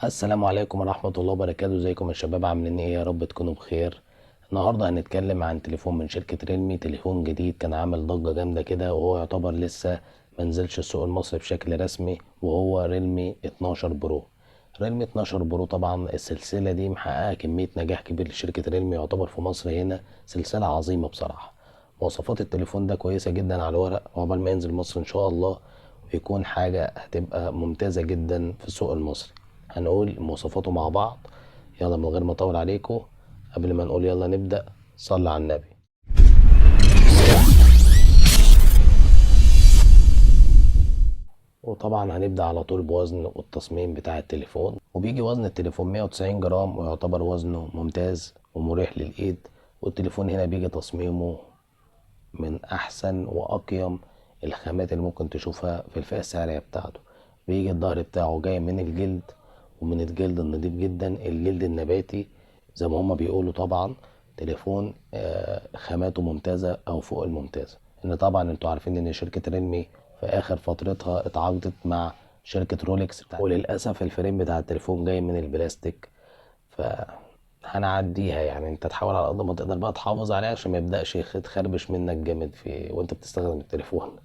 السلام عليكم ورحمة الله وبركاته. ازيكم يا شباب؟ عاملين ايه؟ يا رب تكونوا بخير. النهاردة هنتكلم عن تليفون من شركة ريلمي، تليفون جديد كان عامل ضجة جامدة كده، وهو يعتبر لسه منزلش السوق المصري بشكل رسمي، وهو ريلمي 12 برو. ريلمي 12 برو طبعا السلسلة دي محققة كمية نجاح كبير لشركة ريلمي، يعتبر في مصر هنا سلسلة عظيمة بصراحة. مواصفات التليفون ده كويسة جدا على الورق، وعقبال ما ينزل مصر ان شاء الله ويكون حاجة هتبقى ممتازة جدا في السوق المصري. هنقول مواصفاته مع بعض. يلا من غير ما اطول عليكم، قبل ما نقول يلا نبدأ، صلى على النبي. وطبعا هنبدأ على طول بوزن والتصميم بتاع التليفون. وبيجي وزن التليفون 190 جرام، ويعتبر وزنه ممتاز ومريح للإيد. والتليفون هنا بيجي تصميمه من أحسن وأقيم الخامات اللي ممكن تشوفها في الفئة السعرية بتاعته. بيجي الظهر بتاعه جاي من الجلد، ومن الجلد النضيف جدا، الجلد النباتي زي ما هما بيقولوا. طبعا تليفون خاماته ممتازة أو فوق الممتازة. إن طبعا انتوا عارفين إن شركة ريلمي في آخر فترتها اتعاقدت مع شركة رولكس، وللأسف الفريم بتاع التليفون جاي من البلاستيك. فهنعديها يعني، انت تحاول على قد ما تقدر بقى تحافظ عليه عشان ما يبدأش يتخربش منك جامد في وانت بتستخدم التليفون.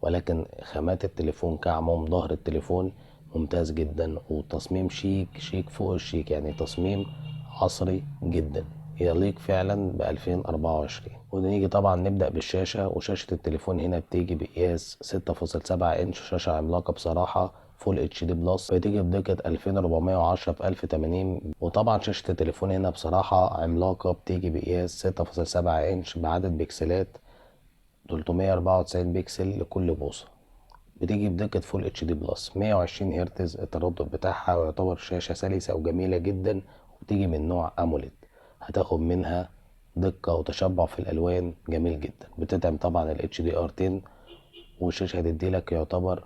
ولكن خامات التليفون كعموم ظهر التليفون ممتاز جدا، وتصميم شيك شيك فوق الشيك، يعني تصميم عصري جدا يليق فعلا ب 2024. ونيجي طبعا نبدأ بالشاشة. وشاشة التليفون هنا بتيجي بقياس 6.7 انش، شاشة عملاقة بصراحة، فول اتش دي بلس، بتيجي بدقة 2410 في 1080. وطبعا شاشة التليفون هنا بصراحة عملاقة، بتيجي بقياس 6.7 انش بعدد بكسلات 394 بكسل لكل بوصة. بتيجي بدقة فول اتش دي بلس، 120 هرتز التردد بتاعها، ويعتبر شاشة سلسة وجميلة جدا. وبتيجي من نوع اموليد، هتاخد منها دقة وتشبع في الالوان جميل جدا. بتدعم طبعا ال HDR10، والشاشة هتديلك يعتبر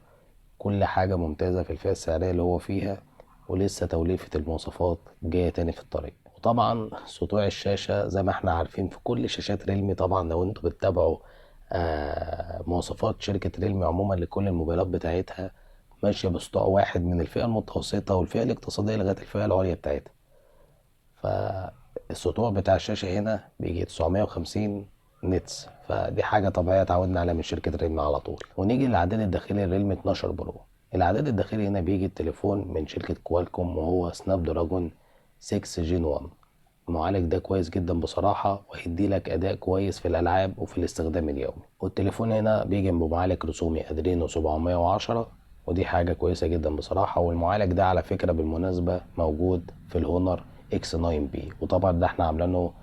كل حاجة ممتازة في الفئة السعرية اللي هو فيها. ولسه توليفة المواصفات جاية تاني في الطريق. وطبعا سطوع الشاشة زي ما احنا عارفين في كل شاشات ريلمي، طبعا لو انتوا بتتابعوا مواصفات شركة ريلمي عموما لكل الموبايلات بتاعتها، ماشية بسطوع واحد من الفئة المتوسطة والفئة الاقتصادية لغاية الفئة العليا بتاعتها. فالسطوع بتاع الشاشة هنا بيجي 950 نتس، فدي حاجة طبيعية اتعودنا عليها من شركة ريلمي على طول. ونيجي للعداد الداخلي الريلمي 12 برو. العداد الداخلي هنا بيجي التليفون من شركة كوالكوم، وهو سناب دراجون 6 جين 1. المعالج ده كويس جدا بصراحة، وهيدي لك أداء كويس في الألعاب وفي الاستخدام اليومي. والتليفون هنا بيجي بمعالج رسومي أدرينو 710، ودي حاجة كويسة جدا بصراحة. والمعالج ده على فكرة بالمناسبة موجود في الهونر اكس 9 بي، وطبعا ده احنا عاملينه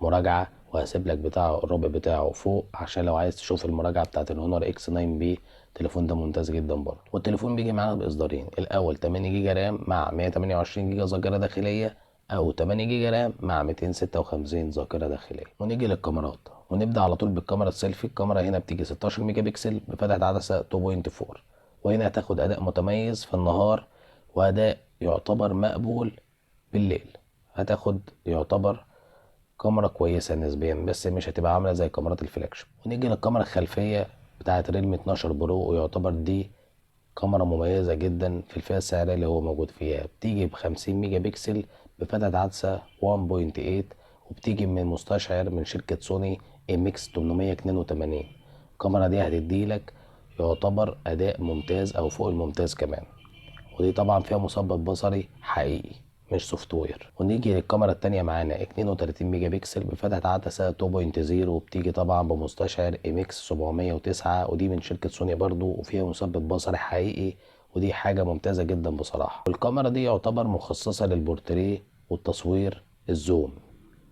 مراجعة، وهسيب لك بتاعه الرابط بتاعه فوق عشان لو عايز تشوف المراجعة بتاعت الهونر اكس 9 بي. التليفون ده ممتاز جدا برضه. والتليفون بيجي معانا باصدارين، الاول 8 جيجا رام مع 128 جيجا ذاكرة داخلية، او 8 جيجا رام مع 256 ذاكرة داخلية. ونيجي للكاميرات، ونبدأ على طول بالكاميرا السيلفي. الكاميرا هنا بتيجي 16 ميجا بكسل بفتحة عدسة 2.4، وهنا هتاخد اداء متميز في النهار، واداء يعتبر مقبول بالليل. هتاخد يعتبر كاميرا كويسة نسبيا، بس مش هتبقى عاملة زي كاميرات الفلاج شيب. ونيجي للكاميرا الخلفية بتاعت ريلمي 12 برو، ويعتبر دي كاميرا مميزة جدا في الفئة السعرية اللي هو موجود فيها. بتيجي ب50 ميجا بكسل بفتحة عدسة 1.8، وبتيجي من مستشعر من شركة سوني MX 882. الكاميرا دي هتديلك يعتبر أداء ممتاز أو فوق الممتاز كمان. ودي طبعا فيها مثبت بصري حقيقي مش سوفت وير. ونيجي للكاميرا التانية معانا 32 ميجا بكسل بفتحة عدسة 2.0، وبتيجي طبعا بمستشعر MX 709، ودي من شركة سوني برضو، وفيها مثبت بصري حقيقي، ودي حاجة ممتازة جدا بصراحة. والكاميرا دي يعتبر مخصصة للبورتريه والتصوير الزوم،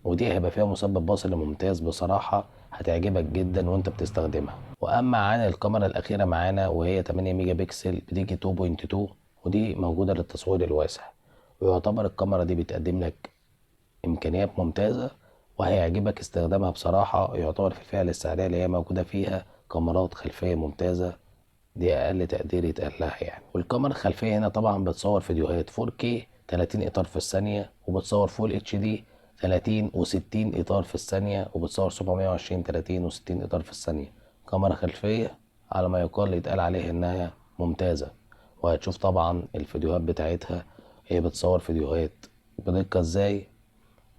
ودي هيبقى فيها مثبت بصري ممتاز بصراحة، هتعجبك جدا وانت بتستخدمها. واما عن الكاميرا الاخيرة معانا وهي 8 ميجا بكسل بتيجي 2.2، ودي موجودة للتصوير الواسع. ويعتبر الكاميرا دي بتقدم لك امكانيات ممتازة، وهيعجبك استخدامها بصراحة. يعتبر في الفئة السعرية اللي هي موجودة فيها كاميرات خلفية ممتازة، دي اقل تقدير يتقال لها يعني. والكاميرا الخلفيه هنا طبعا بتصور فيديوهات 4K 30 اطار في الثانيه، وبتصور فول اتش دي 30 و60 اطار في الثانيه، وبتصور 720 30 و60 اطار في الثانيه. كاميرا خلفيه على ما يقال يتقال عليها انها ممتازه، وهتشوف طبعا الفيديوهات بتاعتها هي بتصور فيديوهات بدقة ازاي،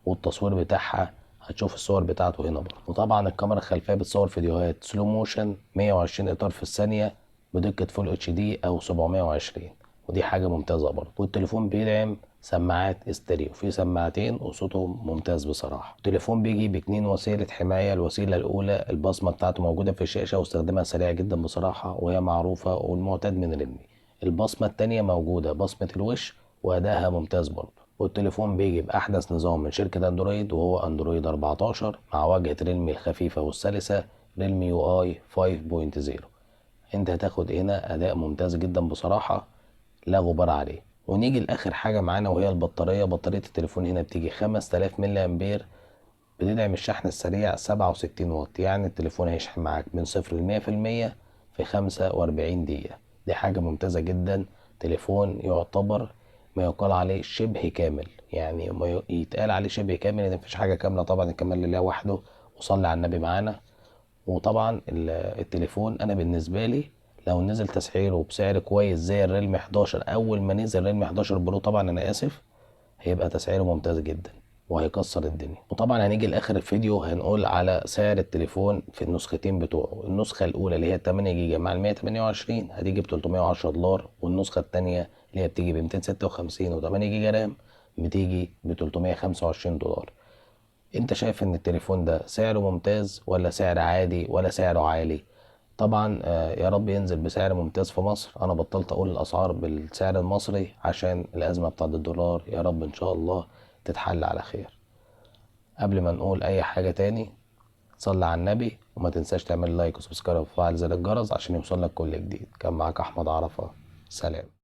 والتصوير بتاعها هتشوف الصور بتاعته هنا برضه. وطبعا الكاميرا الخلفية بتصور فيديوهات سلو موشن 120 اطار في الثانية بدقة فول اتش دي او 720، ودي حاجة ممتازة برضه. والتليفون بيدعم سماعات استيريو، في سماعتين وصوتهم ممتاز بصراحة. التليفون بيجي باتنين وسيلة حماية. الوسيلة الأولى البصمة بتاعته موجودة في الشاشة واستخدامها سريع جدا بصراحة وهي معروفة والمعتاد من ريلمي. البصمة التانية موجودة بصمة الوش وأدائها ممتاز برضه. والتليفون بيجي بأحدث نظام من شركة أندرويد وهو أندرويد 14 مع واجهة ريلمي الخفيفة والسلسة ريلمي يو اي 5.0. انت هتاخد هنا أداء ممتاز جدا بصراحة لا غبار عليه. ونيجي لآخر حاجة معانا وهي البطارية. بطارية التليفون هنا بتيجي 5000 ملي أمبير، بتدعم الشحن السريع 67 واط، يعني التليفون هيشحن معاك من 0 ل100% في 45 دقيقة. دي حاجة ممتازة جدا. تليفون يعتبر ما يقال عليه شبه كامل، يعني ما يتقال عليه شبه كامل ان مفيش حاجة كاملة، طبعا الكمال لله وحده وصلي على النبي معانا. وطبعا التليفون انا بالنسبة لي لو نزل تسعيره بسعر كويس زي الريلمي 11، اول ما نزل الريلمي 11 برو طبعا انا اسف، هيبقى تسعيره ممتاز جدا وهيكسر الدنيا. وطبعا هنيجي لاخر الفيديو هنقول على سعر التليفون في النسختين بتوعه. النسخه الاولى اللي هي 8 جيجا مع ال 128 هتيجي ب $310، والنسخه الثانيه اللي هي بتيجي ب 256 و8 جيجا رام بتيجي ب $325. انت شايف ان التليفون ده سعره ممتاز ولا سعر عادي ولا سعره عالي؟ طبعا يا رب ينزل بسعر ممتاز في مصر. انا بطلت اقول الاسعار بالسعر المصري عشان الازمة بتاعت الدولار، يا رب ان شاء الله تتحل على خير. قبل ما نقول اي حاجة تاني صلي على النبي وما تنساش تعمل لايك وسبسكرايب وتفعل زر الجرس عشان يوصلك كل جديد. كان معاك احمد عرفة، سلام.